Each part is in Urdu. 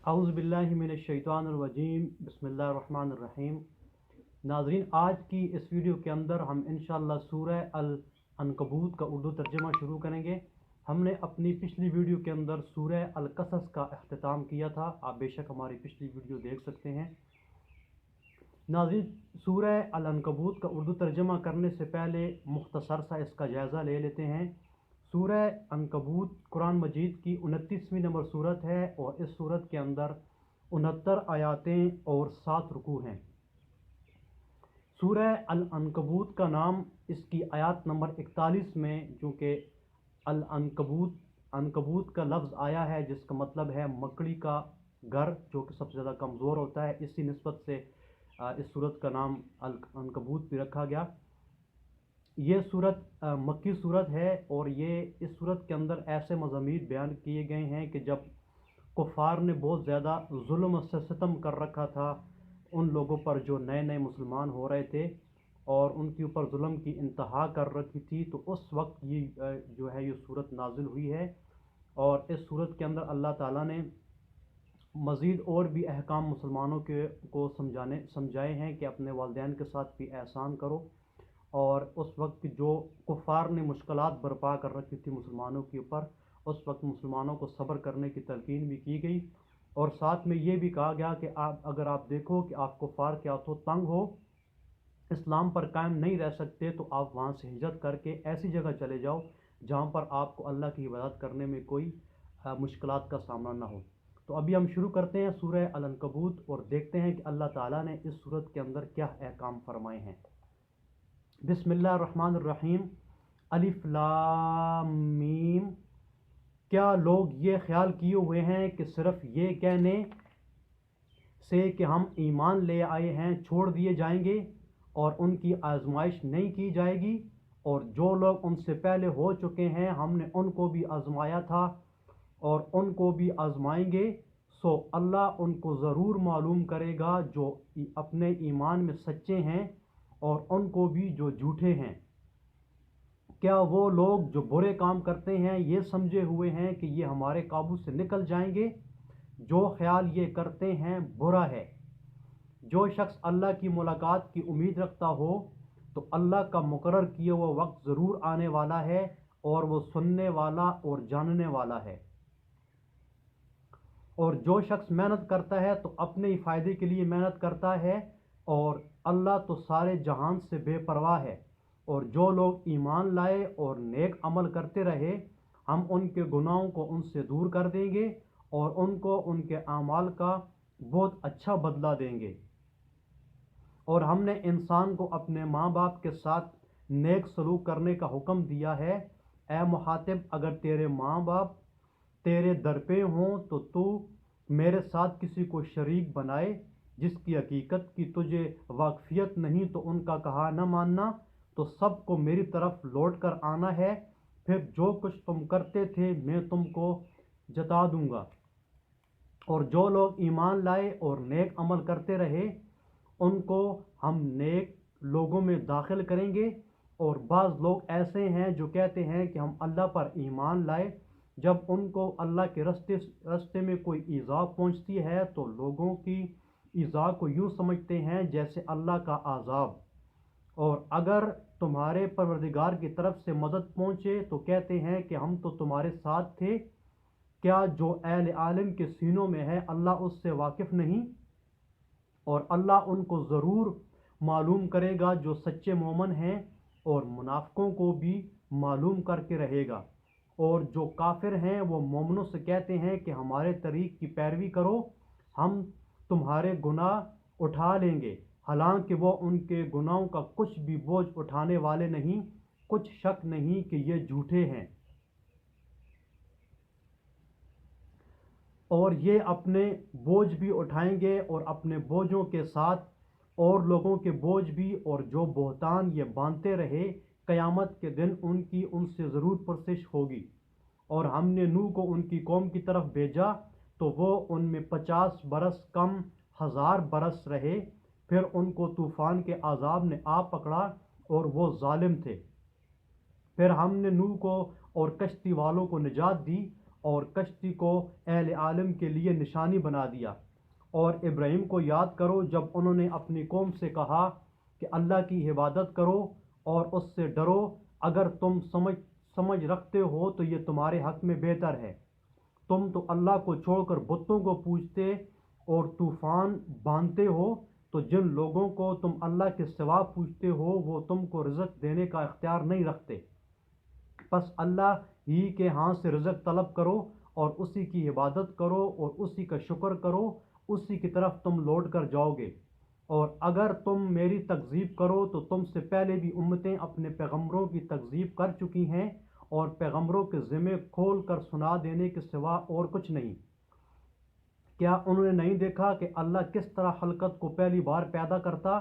اعوذ باللہ من الشیطان الرجیم بسم اللہ الرحمن الرحیم۔ ناظرین، آج کی اس ویڈیو کے اندر ہم انشاءاللہ سورہ العنکبوت کا اردو ترجمہ شروع کریں گے۔ ہم نے اپنی پچھلی ویڈیو کے اندر سورہ القصص کا اختتام کیا تھا، آپ بے شک ہماری پچھلی ویڈیو دیکھ سکتے ہیں۔ ناظرین، سورہ العنکبوت کا اردو ترجمہ کرنے سے پہلے مختصر سا اس کا جائزہ لے لیتے ہیں۔ سورہ عنکبوت قرآن مجید کی 29ویں نمبر سورت ہے اور اس سورت کے اندر 69 آیاتیں اور 7 رکوع ہیں۔ سورہ العنکبوت کا نام اس کی آیات نمبر 41 میں، چونکہ عنکبوت کا لفظ آیا ہے جس کا مطلب ہے مکڑی کا گھر، جو کہ سب سے زیادہ کمزور ہوتا ہے، اسی نسبت سے اس سورت کا نام العنکبوت بھی رکھا گیا۔ یہ سورت مکی سورت ہے اور یہ اس سورت کے اندر ایسے مضامین بیان کیے گئے ہیں کہ جب کفار نے بہت زیادہ ظلم و ستم کر رکھا تھا ان لوگوں پر جو نئے نئے مسلمان ہو رہے تھے اور ان کے اوپر ظلم کی انتہا کر رکھی تھی، تو اس وقت یہ جو ہے یہ سورت نازل ہوئی ہے۔ اور اس سورت کے اندر اللہ تعالیٰ نے مزید اور بھی احکام مسلمانوں کو سمجھائے ہیں کہ اپنے والدین کے ساتھ بھی احسان کرو، اور اس وقت جو کفار نے مشکلات برپا کر رکھی تھی مسلمانوں کے اوپر، اس وقت مسلمانوں کو صبر کرنے کی تلقین بھی کی گئی، اور ساتھ میں یہ بھی کہا گیا کہ اگر آپ دیکھو کہ آپ کفار کے ہاتھوں تنگ ہو، اسلام پر قائم نہیں رہ سکتے، تو آپ وہاں سے ہجرت کر کے ایسی جگہ چلے جاؤ جہاں پر آپ کو اللہ کی عبادت کرنے میں کوئی مشکلات کا سامنا نہ ہو۔ تو ابھی ہم شروع کرتے ہیں سورہ العنکبوت اور دیکھتے ہیں کہ اللہ تعالیٰ نے اس سورت کے اندر کیا احکام فرمائے ہیں۔ بسم اللہ الرحمن الرحیم۔ الف لام میم۔ کیا لوگ یہ خیال کیے ہوئے ہیں کہ صرف یہ کہنے سے کہ ہم ایمان لے آئے ہیں چھوڑ دیے جائیں گے اور ان کی آزمائش نہیں کی جائے گی؟ اور جو لوگ ان سے پہلے ہو چکے ہیں ہم نے ان کو بھی آزمایا تھا اور ان کو بھی آزمائیں گے، سو اللہ ان کو ضرور معلوم کرے گا جو اپنے ایمان میں سچے ہیں اور ان کو بھی جو جھوٹے ہیں۔ کیا وہ لوگ جو برے کام کرتے ہیں یہ سمجھے ہوئے ہیں کہ یہ ہمارے قابو سے نکل جائیں گے؟ جو خیال یہ کرتے ہیں برا ہے۔ جو شخص اللہ کی ملاقات کی امید رکھتا ہو تو اللہ کا مقرر کیا ہوا وقت ضرور آنے والا ہے، اور وہ سننے والا اور جاننے والا ہے۔ اور جو شخص محنت کرتا ہے تو اپنے ہی فائدے کے لیے محنت کرتا ہے، اور اللہ تو سارے جہان سے بے پرواہ ہے۔ اور جو لوگ ایمان لائے اور نیک عمل کرتے رہے ہم ان کے گناہوں کو ان سے دور کر دیں گے اور ان کو ان کے اعمال کا بہت اچھا بدلہ دیں گے۔ اور ہم نے انسان کو اپنے ماں باپ کے ساتھ نیک سلوک کرنے کا حکم دیا ہے۔ اے مخاطب، اگر تیرے ماں باپ تیرے در پہ ہوں تو میرے ساتھ کسی کو شریک بنائے جس کی حقیقت کی تجھے واقفیت نہیں، تو ان کا کہا نہ ماننا، تو سب کو میری طرف لوٹ کر آنا ہے، پھر جو کچھ تم کرتے تھے میں تم کو جتا دوں گا۔ اور جو لوگ ایمان لائے اور نیک عمل کرتے رہے ان کو ہم نیک لوگوں میں داخل کریں گے۔ اور بعض لوگ ایسے ہیں جو کہتے ہیں کہ ہم اللہ پر ایمان لائے، جب ان کو اللہ کے رستے میں کوئی ایذا پہنچتی ہے تو لوگوں کی ایذا کو یوں سمجھتے ہیں جیسے اللہ کا عذاب، اور اگر تمہارے پروردگار کی طرف سے مدد پہنچے تو کہتے ہیں کہ ہم تو تمہارے ساتھ تھے۔ کیا جو اہل عالم کے سینوں میں ہے اللہ اس سے واقف نہیں؟ اور اللہ ان کو ضرور معلوم کرے گا جو سچے مومن ہیں، اور منافقوں کو بھی معلوم کر کے رہے گا۔ اور جو کافر ہیں وہ مومنوں سے کہتے ہیں کہ ہمارے طریق کی پیروی کرو، ہم تمہارے گناہ اٹھا لیں گے، حالانکہ وہ ان کے گناہوں کا کچھ بھی بوجھ اٹھانے والے نہیں۔ کچھ شک نہیں کہ یہ جھوٹے ہیں، اور یہ اپنے بوجھ بھی اٹھائیں گے اور اپنے بوجھوں کے ساتھ اور لوگوں کے بوجھ بھی، اور جو بہتان یہ باندھتے رہے قیامت کے دن ان سے ضرور پرسش ہوگی۔ اور ہم نے نوح کو ان کی قوم کی طرف بھیجا تو وہ ان میں 50 برس کم 1000 برس رہے، پھر ان کو طوفان کے عذاب نے آ پکڑا اور وہ ظالم تھے۔ پھر ہم نے نوح کو اور کشتی والوں کو نجات دی، اور کشتی کو اہل عالم کے لیے نشانی بنا دیا۔ اور ابراہیم کو یاد کرو جب انہوں نے اپنی قوم سے کہا کہ اللہ کی عبادت کرو اور اس سے ڈرو، اگر تم سمجھ رکھتے ہو تو یہ تمہارے حق میں بہتر ہے۔ تم تو اللہ کو چھوڑ کر بتوں کو پوجتے اور طوفان باندھتے ہو، تو جن لوگوں کو تم اللہ کے سوا پوجتے ہو وہ تم کو رزق دینے کا اختیار نہیں رکھتے، پس اللہ ہی کے ہاں سے رزق طلب کرو اور اسی کی عبادت کرو اور اسی کا شکر کرو، اسی کی طرف تم لوٹ کر جاؤ گے۔ اور اگر تم میری تکذیب کرو تو تم سے پہلے بھی امتیں اپنے پیغمبروں کی تکذیب کر چکی ہیں، اور پیغمبروں کے ذمے کھول کر سنا دینے کے سوا اور کچھ نہیں۔ کیا انہوں نے نہیں دیکھا کہ اللہ کس طرح خلقت کو پہلی بار پیدا کرتا،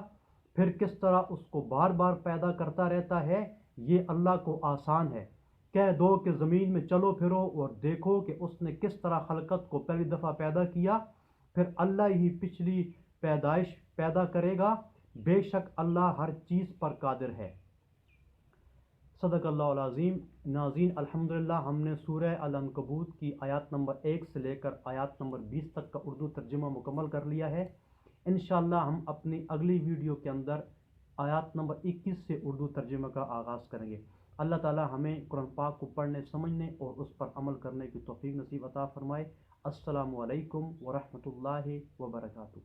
پھر کس طرح اس کو بار بار پیدا کرتا رہتا ہے؟ یہ اللہ کو آسان ہے۔ کہہ دو کہ زمین میں چلو پھرو اور دیکھو کہ اس نے کس طرح خلقت کو پہلی دفعہ پیدا کیا، پھر اللہ ہی پچھلی پیدائش پیدا کرے گا، بے شک اللہ ہر چیز پر قادر ہے۔ صدق اللہ العظیم۔ ناظرین، الحمدللہ ہم نے سورہ العنکبوت کی آیات نمبر 1 سے لے کر آیات نمبر 20 تک کا اردو ترجمہ مکمل کر لیا ہے۔ انشاءاللہ ہم اپنی اگلی ویڈیو کے اندر آیات نمبر 21 سے اردو ترجمہ کا آغاز کریں گے۔ اللہ تعالی ہمیں قرآن پاک کو پڑھنے، سمجھنے اور اس پر عمل کرنے کی توفیق نصیب عطا فرمائے۔ السلام علیکم ورحمۃ اللہ وبرکاتہ۔